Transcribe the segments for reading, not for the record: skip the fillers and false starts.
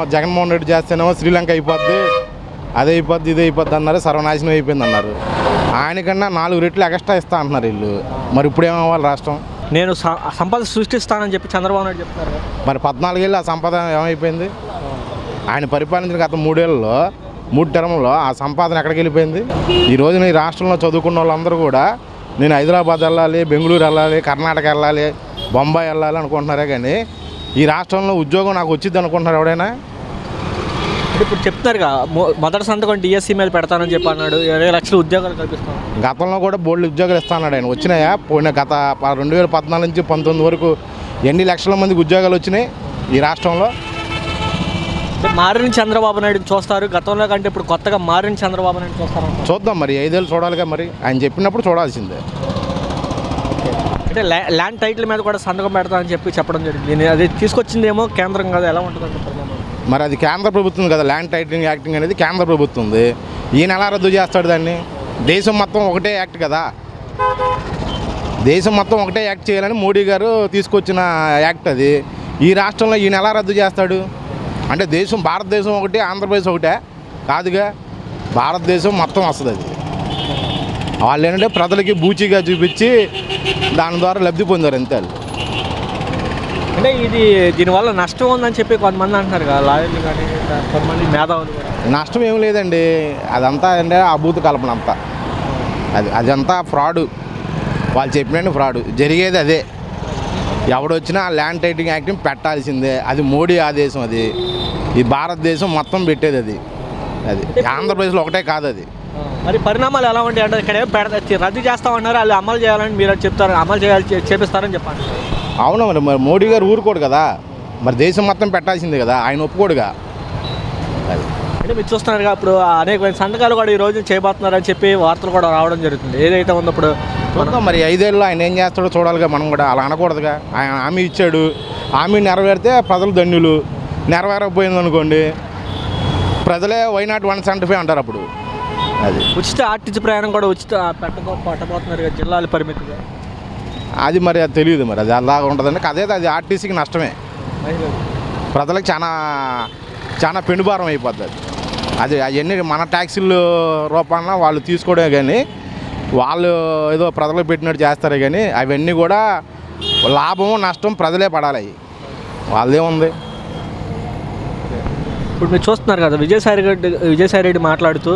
జగన్మోహన్ రెడ్డి చేస్తేనేమో శ్రీలంక అయిపోద్ది, అదే అయిపోద్ది, ఇదే అయిపోద్ది అన్నారు. సర్వనాశనం అయిపోయింది అన్నారు. ఆయనకన్నా 4 రెట్లు ఎక్స్ట్రా ఇస్తా అంటున్నారు వీళ్ళు. మరి ఇప్పుడు ఏమవ్వాలి రాష్ట్రం? నేను సంపద సృష్టిస్తానని చెప్పి చంద్రబాబు నాయుడు చెప్తున్నారు. మరి 14 ఏళ్ళు ఆ సంపద ఏమైపోయింది? ఆయన పరిపాలించిన గత 3 ఏళ్ళలో 3 టర్మ్లో ఆ సంపాదన ఎక్కడికి వెళ్ళిపోయింది? ఈ రోజున ఈ రాష్ట్రంలో చదువుకున్న వాళ్ళందరూ కూడా నేను హైదరాబాద్ వెళ్ళాలి, బెంగళూరు వెళ్ళాలి, కర్ణాటక వెళ్ళాలి, బొంబాయి వెళ్ళాలి అనుకుంటున్నారే కానీ ఈ రాష్ట్రంలో ఉద్యోగం నాకు వచ్చింది అనుకుంటున్నారు ఎవడైనా? ఇప్పుడు చెప్తున్నారుగా మొదటి సంతకం డిఎస్సీ మీద పెడతానని చెప్పి అన్నాడు. 20 లక్షల ఉద్యోగాలు కల్పిస్తాను. గతంలో కూడా బోల్డ్ ఉద్యోగాలు ఇస్తా అన్నాడు ఆయన. వచ్చినాయా? పోయిన గత 2014 నుంచి 19 వరకు ఎన్ని లక్షల మందికి ఉద్యోగాలు వచ్చినాయి ఈ రాష్ట్రంలో? మారిన చంద్రబాబు నాయుడు చూస్తారు, గతంలో కంటే ఇప్పుడు కొత్తగా మారిన చంద్రబాబు నాయుడు చూస్తారు. చూద్దాం, మరి 5 ఏళ్ళు చూడాలిగా. మరి ఆయన చెప్పినప్పుడు చూడాల్సిందే. అంటే ల్యాండ్ టైటిల్ మీద కూడా సంతకం పెడతానని చెప్పి చెప్పడం జరిగింది. అది తీసుకొచ్చిందేమో కేంద్రం కదా, ఎలా ఉంటుంది? మరి అది కేంద్ర ప్రభుత్వం కదా. ల్యాండ్ టైటిలింగ్ యాక్టింగ్ అనేది కేంద్ర ప్రభుత్వంది. ఈయన ఎలా రద్దు చేస్తాడు దాన్ని? దేశం మొత్తం ఒకటే యాక్ట్ కదా. దేశం మొత్తం ఒకటే యాక్ట్ చేయాలని మోడీ గారు తీసుకొచ్చిన యాక్ట్ అది. ఈ రాష్ట్రంలో ఈయన ఎలా రద్దు చేస్తాడు? అంటే దేశం, భారతదేశం ఒకటి, ఆంధ్రప్రదేశ్ ఒకటే కాదుగా. భారతదేశం మొత్తం వస్తుంది అది. వాళ్ళు ఏంటంటే ప్రజలకి బూచిగా చూపించి దాని ద్వారా లబ్ధి పొందారు అంతే. అంటే దీనివల్ల నష్టం ఉందని చెప్పి కొంతమంది అంటున్నారు కదా, లాయర్లు కానీ కొంతమంది మేధావులు కూడా. నష్టం ఏం లేదండి. అదంతా అంటే అభూత కల్పన అంతా. అదంతా ఫ్రాడు. వాళ్ళు చెప్పినట్టు ఫ్రాడు జరిగేది అదే. ఎవడొచ్చినా ల్యాండ్ టైటిలింగ్ యాక్టింగ్ పెట్టాల్సిందే. అది మోడీ ఆదేశం. అది ఈ భారతదేశం మొత్తం పెట్టేది అది. ఆంధ్రప్రదేశ్లో ఒకటే కాదు అది. మరి పరిణామాలు ఎలా ఉంటాయి అంటే ఇక్కడ రద్దు చేస్తామన్నారు, వాళ్ళు అమలు చేయాలని మీరు చెప్తారు, అమలు చేపిస్తారని చెప్పండి. అవును, మరి మోడీ గారు ఊరుకోడు కదా. మరి దేశం మొత్తం పెట్టాల్సిందే కదా, ఆయన ఒప్పుకోడుగా. అది అంటే మీరు చూస్తున్నారుగా, ఇప్పుడు అనేక సంతకాలు కూడా ఈ రోజు చేయబోతున్నారని చెప్పి వార్తలు కూడా రావడం జరుగుతుంది. ఏదైతే ఉందో ఇప్పుడు మరి 5 ఏళ్ళు ఆయన ఏం చేస్తాడో చూడాలిగా. మనం కూడా అలా అనకూడదుగా. ఆయన హామీ ఇచ్చాడు, హామీ నెరవేరితే ప్రజలు ధన్యులు. నెరవేరకపోయింది అనుకోండి, ప్రజలే వై నాట్ 175 అంటారు అప్పుడు. అది ఉచిత ఆర్టీసీ ప్రయాణం కూడా పెట్టబోతున్నారు కదా జిల్లాల పరిమితిగా. అది మరి అది తెలియదు. మరి అది అలాగా ఉంటుందండి. అది ఆర్టీసీకి నష్టమే. ప్రజలకు చాలా చాలా పెనుభారం అయిపోద్ది అది. అవన్నీ మన ట్యాక్సీల రూపాన వాళ్ళు తీసుకోవడమే కానీ వాళ్ళు ఏదో ప్రజలకు పెట్టినట్టు చేస్తారే కానీ అవన్నీ కూడా లాభం నష్టం ప్రజలే పడాలి. వాళ్ళదేముంది? ఇప్పుడు మీరు చూస్తున్నారు కదా, విజయసాయి రెడ్డి మాట్లాడుతూ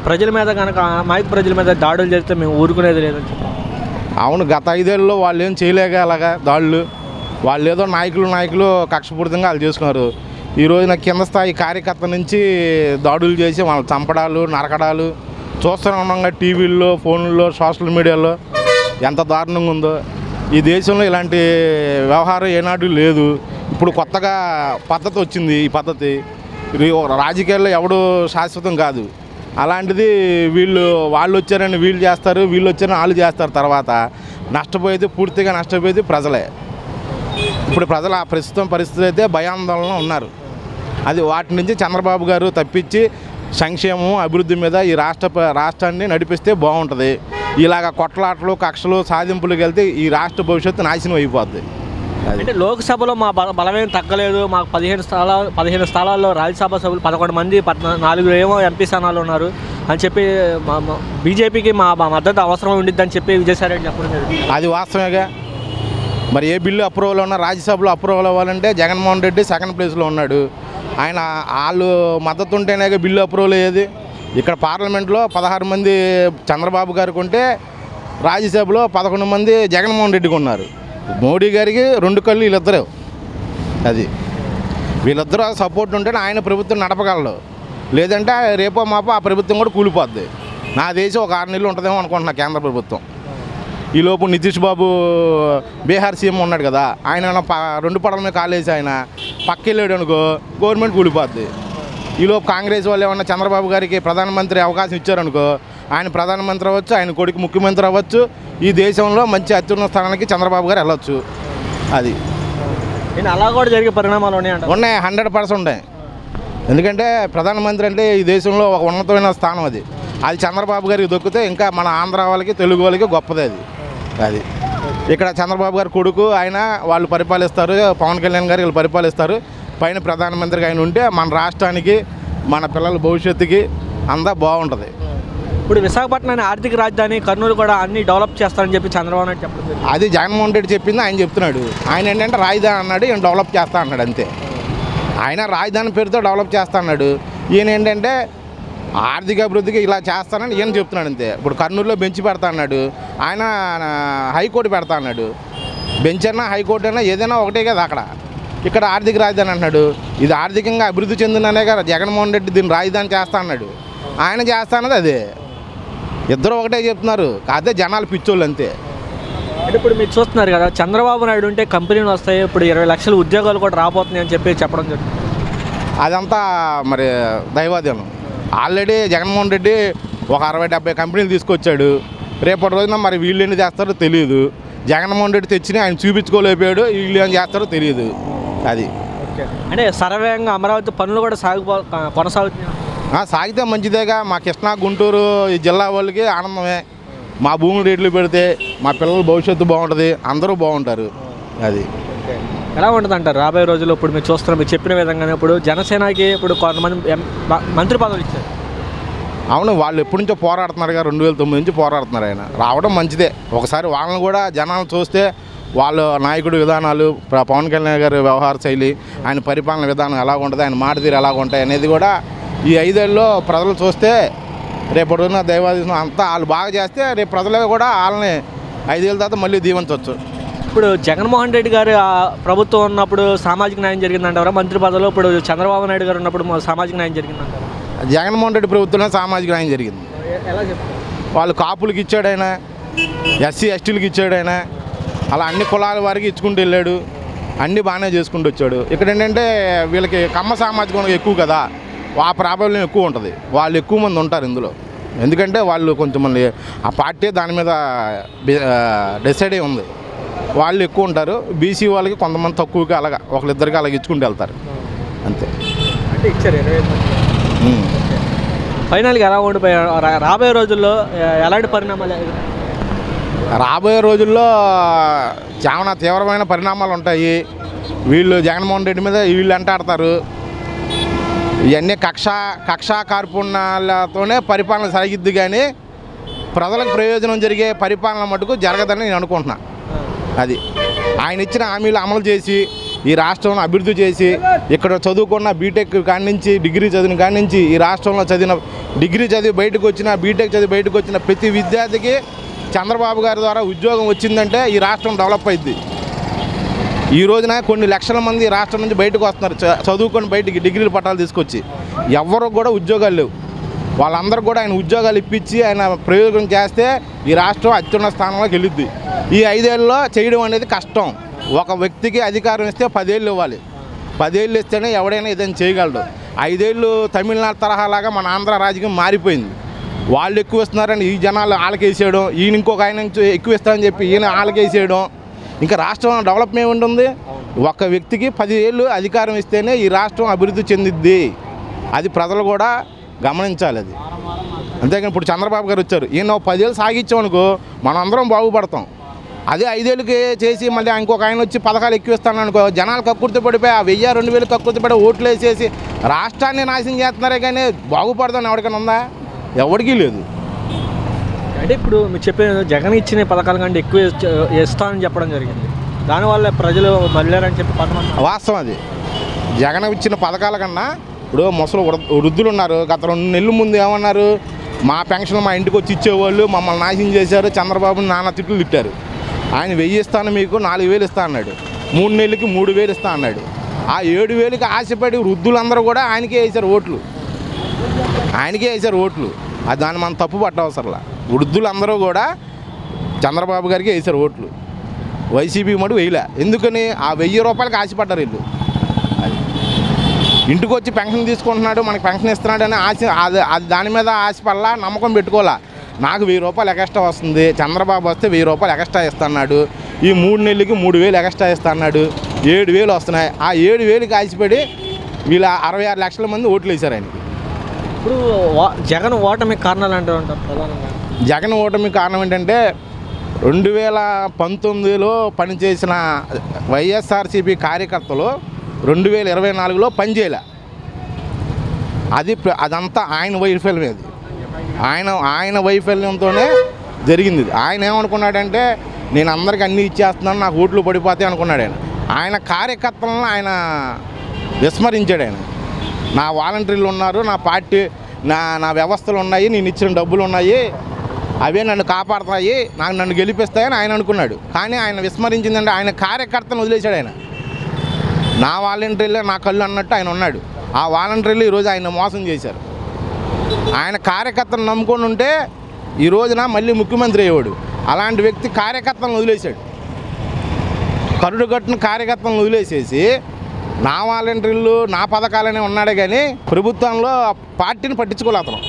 ప్రజల మీద కనుక అమాయక ప్రజల మీద దాడులు చేస్తే మేము ఊరుకునేది లేదని చెప్పారు. అవును, గత 5 ఏళ్ళలో వాళ్ళు ఏం చేయలేక అలాగా దాడులు. వాళ్ళు ఏదో నాయకులు కక్షపూరితంగా వాళ్ళు చేసుకున్నారు. ఈ రోజున కింద స్థాయి కార్యకర్త నుంచి దాడులు చేసి వాళ్ళు చంపడాలు, నరకడాలు చూస్తూనే ఉన్నాగా. టీవీల్లో, ఫోన్లలో, సోషల్ మీడియాలో ఎంత దారుణంగా ఉందో. ఈ దేశంలో ఇలాంటి వ్యవహారం ఏనాడు లేదు. ఇప్పుడు కొత్తగా పద్ధతి వచ్చింది. ఈ పద్ధతి రాజకీయాల్లో ఎవడు శాశ్వతం కాదు. అలాంటిది వాళ్ళు వచ్చారని వీళ్ళు చేస్తారు, వీళ్ళు వచ్చారని వాళ్ళు చేస్తారు. తర్వాత పూర్తిగా నష్టపోయేది ప్రజలే. ఇప్పుడు ప్రజలు ఆ ప్రస్తుతం పరిస్థితి అయితే భయాందోళన ఉన్నారు. అది వాటి నుంచి చంద్రబాబు గారు తప్పించి సంక్షేమం, అభివృద్ధి మీద ఈ రాష్ట్రాన్ని నడిపిస్తే బాగుంటుంది. ఇలాగ కొట్లాటలు, కక్షలు, సాధింపులకు వెళ్తే ఈ రాష్ట్ర భవిష్యత్తు నాశనం అయిపోద్ది. అంటే లోక్సభలో మా బలమేం తగ్గలేదు. మాకు 15 స్థానాల్లో రాజ్యసభ సభ్యులు 11 మంది, 4 ఏమో ఎంపీ స్థానాలు ఉన్నారు అని చెప్పి బీజేపీకి మా మద్దతు అవసరం ఉండిద్దని చెప్పి విజయసాయి రెడ్డి చెప్పడం జరిగింది. అది వాస్తవేగా. మరి ఏ బిల్లు అప్రూవల్ ఉన్నా రాజ్యసభలో అప్రూవల్ అవ్వాలంటే జగన్మోహన్ రెడ్డి సెకండ్ ప్లేస్లో ఉన్నాడు. వాళ్ళు మద్దతు ఉంటేనే బిల్లు అప్రూవల్ అయ్యేది. ఇక్కడ పార్లమెంట్లో 16 మంది చంద్రబాబు గారికి ఉంటే రాజ్యసభలో 11 మంది జగన్మోహన్ రెడ్డికి ఉన్నారు. మోడీ గారికి 2 కళ్ళు వీళ్ళిద్దరు. అది వీళ్ళిద్దరూ సపోర్ట్ ఉంటేనే ఆయన ప్రభుత్వం నడపగలడు. లేదంటే రేపో మాపో ఆ ప్రభుత్వం కూడా కూలిపోద్ది. నా దేశం ఒక 6 నెలలు ఉంటుందేమో అనుకుంటున్నా కేంద్ర ప్రభుత్వం. ఈలోపు నితీష్ బాబు బీహార్ సీఎం ఉన్నాడు కదా, ఆయన 2 పడల మీద కాలేసి ఆయన పక్కెళ్ళాడు అనుకో, గవర్నమెంట్ కూలిపోద్ది. ఈలోపు కాంగ్రెస్ వాళ్ళు ఏమన్నా చంద్రబాబు గారికి ప్రధానమంత్రి అవకాశం ఇచ్చారనుకో, ఆయన ప్రధానమంత్రి అవ్వచ్చు, ఆయన కొడుకు ముఖ్యమంత్రి అవ్వచ్చు. ఈ దేశంలో మంచి అత్యున్నత స్థానానికి చంద్రబాబు గారు వెళ్ళొచ్చు. అది అలా కూడా జరిగే పరిణామాలు ఉన్నాయి. 100% ఉన్నాయి. ఎందుకంటే ప్రధానమంత్రి అంటే ఈ దేశంలో ఒక ఉన్నతమైన స్థానం. అది చంద్రబాబు గారికి దొక్కితే ఇంకా మన ఆంధ్ర వాళ్ళకి, తెలుగు వాళ్ళకి గొప్పది అది. ఇక్కడ చంద్రబాబు గారి కొడుకు ఆయన వాళ్ళు పరిపాలిస్తారు, పవన్ కళ్యాణ్ గారు వీళ్ళు పరిపాలిస్తారు. పైన ప్రధానమంత్రిగా ఆయన ఉంటే మన రాష్ట్రానికి మన పిల్లల భవిష్యత్తుకి అంతా బాగుంటుంది. ఇప్పుడు విశాఖపట్నాన్ని ఆర్థిక రాజధాని, కర్నూలు కూడా అన్ని డెవలప్ చేస్తారని చెప్పి చంద్రబాబు నాయుడు చెప్పలేదు. అది జగన్మోహన్ రెడ్డి చెప్పింది ఆయన చెప్తున్నాడు. ఆయన ఏంటంటే రాజధాని అన్నాడు, ఈయన డెవలప్ చేస్తా అన్నాడు అంతే. ఆయన రాజధాని పేరుతో డెవలప్ చేస్తా అన్నాడు. ఈయన ఏంటంటే ఆర్థిక అభివృద్ధికి ఇలా చేస్తానని ఈయన చెప్తున్నాడు అంతే. ఇప్పుడు కర్నూలులో బెంచ్ పెడతా అన్నాడు, ఆయన హైకోర్టు పెడతా అన్నాడు. బెంచ్ అన్నా హైకోర్టు అయినా ఏదైనా ఒకటే కదా అక్కడ. ఇక్కడ ఆర్థిక రాజధాని అన్నాడు. ఇది ఆర్థికంగా అభివృద్ధి చెందిననే కదా జగన్మోహన్ రెడ్డి దీన్ని రాజధాని చేస్తా అన్నాడు. ఆయన చేస్తా అన్నది అదే. ఇద్దరు ఒకటే చెప్తున్నారు, కాకపోతే జనాలు పిచ్చోళ్ళు అంతే. అంటే ఇప్పుడు మీరు చూస్తున్నారు కదా, చంద్రబాబు నాయుడు ఉంటే కంపెనీలు వస్తాయి, ఇప్పుడు 20 లక్షల ఉద్యోగాలు కూడా రాబోతున్నాయి అని చెప్పి చెప్పడం జరుగుతుంది. అదంతా మరి దైవాధీనం. ఆల్రెడీ జగన్మోహన్ రెడ్డి ఒక 60-70 కంపెనీలు తీసుకొచ్చాడు. రేపటి రోజున మరి వీళ్ళు ఎన్ని చేస్తారో తెలియదు. జగన్మోహన్ రెడ్డి తెచ్చినా ఆయన చూపించుకోలేకపోయాడు, వీళ్ళు ఏం చేస్తారో తెలియదు. అది అంటే సర్వేంగా అమరావతి పనులు కూడా కొనసాగుతున్నాయి. సాగితే మంచిదేగా. మా కృష్ణా గుంటూరు ఈ జిల్లా వాళ్ళకి ఆనందమే. మా భూములు రేట్లు పెడితే మా పిల్లల భవిష్యత్తు బాగుంటుంది, అందరూ బాగుంటారు. అది ఎలా ఉంటుంది అంటారు రాబోయే రోజుల్లో? ఇప్పుడు మీరు చూస్తున్నారు, మీరు చెప్పిన విధంగానే ఇప్పుడు జనసేనకి ఇప్పుడు కొంతమంది మంత్రి పదవులు ఇచ్చారు. అవును, వాళ్ళు ఎప్పటి నుంచో పోరాడుతున్నారుగా, 2009 నుంచి పోరాడుతున్నారు. ఆయన రావడం మంచిదే. ఒకసారి వాళ్ళని కూడా జనాలు చూస్తే వాళ్ళ నాయకుడు విధానాలు, పవన్ కళ్యాణ్ గారి వ్యవహార శైలి, ఆయన పరిపాలన విధానం ఎలా ఉంటుంది, ఆయన మాట తీరు ఎలా ఉంటాయి అనేది కూడా ఈ 5 ఏళ్ళలో ప్రజలు చూస్తే రేపటి రోజున దైవాధీనం అంతా వాళ్ళు బాగా చేస్తే రేపు ప్రజలు కూడా వాళ్ళని 5 ఏళ్ళ తర్వాత మళ్ళీ దీవించవచ్చు. ఇప్పుడు జగన్మోహన్ రెడ్డి గారు ప్రభుత్వం ఉన్నప్పుడు సామాజిక న్యాయం జరిగిందంటారా? మంత్రి పదవిలో ఇప్పుడు చంద్రబాబు నాయుడు గారు ఉన్నప్పుడు సామాజిక న్యాయం జరిగిందంటారా? జగన్మోహన్ రెడ్డి ప్రభుత్వంలో సామాజిక న్యాయం జరిగింది. ఎలా చెప్తారు? వాళ్ళు కాపులకి ఇచ్చాడు ఆయన, ఎస్సీ ఎస్టీలకి ఇచ్చాడు ఆయన, అలా అన్ని కులాల వారికి ఇచ్చుకుంటూ వెళ్ళాడు. అన్నీ బాగానే చేసుకుంటూ వచ్చాడు. ఇక్కడ ఏంటంటే వీళ్ళకి కమ్మ సామాజికం ఎక్కువ కదా, ఆ ప్రాబల్యం ఎక్కువ ఉంటుంది. వాళ్ళు ఎక్కువ మంది ఉంటారు ఇందులో. ఎందుకంటే వాళ్ళు కొంతమంది ఆ పార్టీ దాని మీద డిసైడ్ అయి ఉంది. వాళ్ళు ఎక్కువ ఉంటారు. బీసీ వాళ్ళకి కొంతమంది తక్కువగా అలాగా ఒకరిద్దరికి అలాగ ఇచ్చుకుంటూ వెళ్తారు అంతే. అంటే ఇచ్చారు. ఫైనల్గా ఎలా ఉండిపోయారు? రాబోయే రోజుల్లో ఎలాంటి పరిణామాలు? రాబోయే రోజుల్లో చాలా తీవ్రమైన పరిణామాలు ఉంటాయి. వీళ్ళు జగన్మోహన్ రెడ్డి మీద వీళ్ళు అంటాడతారు. ఇవన్నీ కక్షా కార్పణ్యాలతోనే పరిపాలన సాగిద్ది, కానీ ప్రజలకు ప్రయోజనం జరిగే పరిపాలన మటుకు జరగదని నేను అనుకుంటున్నా. అది ఆయన ఇచ్చిన హామీలు అమలు చేసి ఈ రాష్ట్రంలో అభివృద్ధి చేసి ఇక్కడ చదువుకున్న బీటెక్ కాడి నుంచి డిగ్రీ చదివిన కాడి నుంచి ఈ రాష్ట్రంలో చదివిన డిగ్రీ చదివి బయటకు వచ్చిన బీటెక్ చదివి బయటకు వచ్చిన ప్రతి విద్యార్థికి చంద్రబాబు గారి ద్వారా ఉద్యోగం వచ్చిందంటే ఈ రాష్ట్రం డెవలప్ అయింది. ఈ రోజున కొన్ని లక్షల మంది రాష్ట్రం నుంచి బయటకు వస్తున్నారు, చదువుకొని బయటికి డిగ్రీల పట్టాలు తీసుకొచ్చి. ఎవరికి కూడా ఉద్యోగాలు లేవు. వాళ్ళందరూ కూడా ఆయన ఉద్యోగాలు ఇప్పించి ఆయన ప్రయోగం చేస్తే ఈ రాష్ట్రం అత్యున్నత స్థానంలోకి వెళ్ళిద్ది. ఈ 5 ఏళ్ళలో చేయడం అనేది కష్టం. ఒక వ్యక్తికి అధికారం ఇస్తే 10 ఏళ్ళు ఇవ్వాలి. 10 ఏళ్ళు ఇస్తేనే ఎవడైనా ఏదైనా చేయగలడు. 5 ఏళ్ళు తమిళనాడు తరహాలాగా మన ఆంధ్ర రాజకీయం మారిపోయింది. వాళ్ళు ఎక్కువ ఇస్తున్నారని ఈ జనాలు ఆలకేసేయడం, ఈయన ఇంకొక ఆయన ఎక్కువ ఇస్తారని చెప్పి ఈయన ఆలకేసేయడం. ఇంకా రాష్ట్రం డెవలప్మెంట్ ఉంటుంది. ఒక వ్యక్తికి 10 ఏళ్ళు అధికారం ఇస్తేనే ఈ రాష్ట్రం అభివృద్ధి చెందిద్ది. అది ప్రజలు కూడా గమనించాలి. అది అంతేకాని ఇప్పుడు చంద్రబాబు గారు వచ్చారు, ఈయన 10 ఏళ్ళు సాగించామనుకో మనం అందరం బాగుపడతాం. అదే 5 ఏళ్ళకి చేసి మళ్ళీ ఇంకొక ఆయన వచ్చి పథకాలు ఎక్కువ ఇస్తాను అనుకో, జనాలు కక్కుర్తి పడిపోయి ఆ 1000-2000 కక్కుర్తి పడి ఓట్లు వేసేసి రాష్ట్రాన్ని నాశనం చేస్తున్నారే, కానీ బాగుపడదాం ఎవరికైనా ఉందా? ఎవరికీ లేదు. అంటే ఇప్పుడు మీరు చెప్పిన జగన్ ఇచ్చిన పథకాల కంటే ఎక్కువ ఇస్తానని చెప్పడం జరిగింది. దానివల్ల ప్రజలు మళ్ళారని చెప్పి వాస్తవం. అది జగన్ ఇచ్చిన పథకాల కన్నా ఇప్పుడు ముసలు వృద్ధులు ఉన్నారు. గత 2 నెలల ముందు ఏమన్నారు, మా పెన్షన్లు మా ఇంటికి వచ్చి ఇచ్చేవాళ్ళు మమ్మల్ని నాశనం చేశారు, చంద్రబాబుని నానా తిట్లు తిట్టారు. ఆయన 1000 ఇస్తాను మీకు 4000 ఇస్తా అన్నాడు, 3 నెలలకి 3000 ఇస్తా అన్నాడు. ఆ 7000కి ఆశపడి వృద్ధులందరూ కూడా ఆయనకే వేశారు ఓట్లు. అది దాన్ని మనం తప్పు పట్టవసరలా. వృద్ధులందరూ కూడా చంద్రబాబు గారికి వేశారు ఓట్లు. వైసీపీ మటు వేయలే. ఎందుకని? ఆ 1000 రూపాయలకి ఆశపడ్డారు వీళ్ళు. ఇంటికి వచ్చి పెన్షన్ తీసుకుంటున్నాడు, మనకి పెన్షన్ ఇస్తున్నాడు అని ఆశ, అది దాని మీద ఆశపడలా, నమ్మకం పెట్టుకోవాలా. నాకు 1000 రూపాయలు ఎక్స్ట్రా వస్తుంది, చంద్రబాబు వస్తే 1000 రూపాయలు ఎక్స్ట్రా ఇస్తున్నాడు, ఈ 3 నెలలకి 3000 ఎక్స్ట్రా ఇస్తున్నాడు, 7000 వస్తున్నాయి. ఆ 7000కి ఆశపడి వీళ్ళ 66 లక్షల మంది ఓట్లు వేశారు ఆయనకి. ఇప్పుడు జగన్ ఓటమి కారణాలు అంటూ ఉంటారు ప్రధానంగా. జగన్ ఓటమి కారణం ఏంటంటే 2019లో పనిచేసిన వైఎస్ఆర్సీపీ కార్యకర్తలు 2024లో పనిచేయలే. అదంతా ఆయన వైఫల్యం. అది ఆయన వైఫల్యంతోనే జరిగింది. ఆయన ఏమనుకున్నాడంటే నేను అందరికీ అన్నీ ఇచ్చేస్తున్నాను, నాకు ఓట్లు పడిపోతాయి అనుకున్నాడు. ఆయన కార్యకర్తలను ఆయన విస్మరించాడు. నా వాలంటీర్లు ఉన్నారు, నా పార్టీ నా వ్యవస్థలు ఉన్నాయి, నేను ఇచ్చిన డబ్బులు ఉన్నాయి, అవే నన్ను కాపాడుతాయి, నన్ను గెలిపిస్తాయని ఆయన అనుకున్నాడు. కానీ ఆయన విస్మరించిందంటే ఆయన కార్యకర్తను వదిలేశాడు. నా వాలంటీర్లే నా కళ్ళు అన్నట్టు ఆయన ఉన్నాడు. ఆ వాలంటీర్లు ఈరోజు ఆయన మోసం చేశారు. ఆయన కార్యకర్తను నమ్ముకొని ఉంటే ఈ రోజున మళ్ళీ ముఖ్యమంత్రి అయ్యేవాడు. అలాంటి వ్యక్తి కార్యకర్తలను వదిలేశాడు. కరుడు కట్టిన కార్యకర్తలను వదిలేసేసి నా వాలంటీర్లు నా పథకాలనే ఉన్నాడే కానీ ప్రభుత్వంలో పార్టీని పట్టించుకోలే అతను.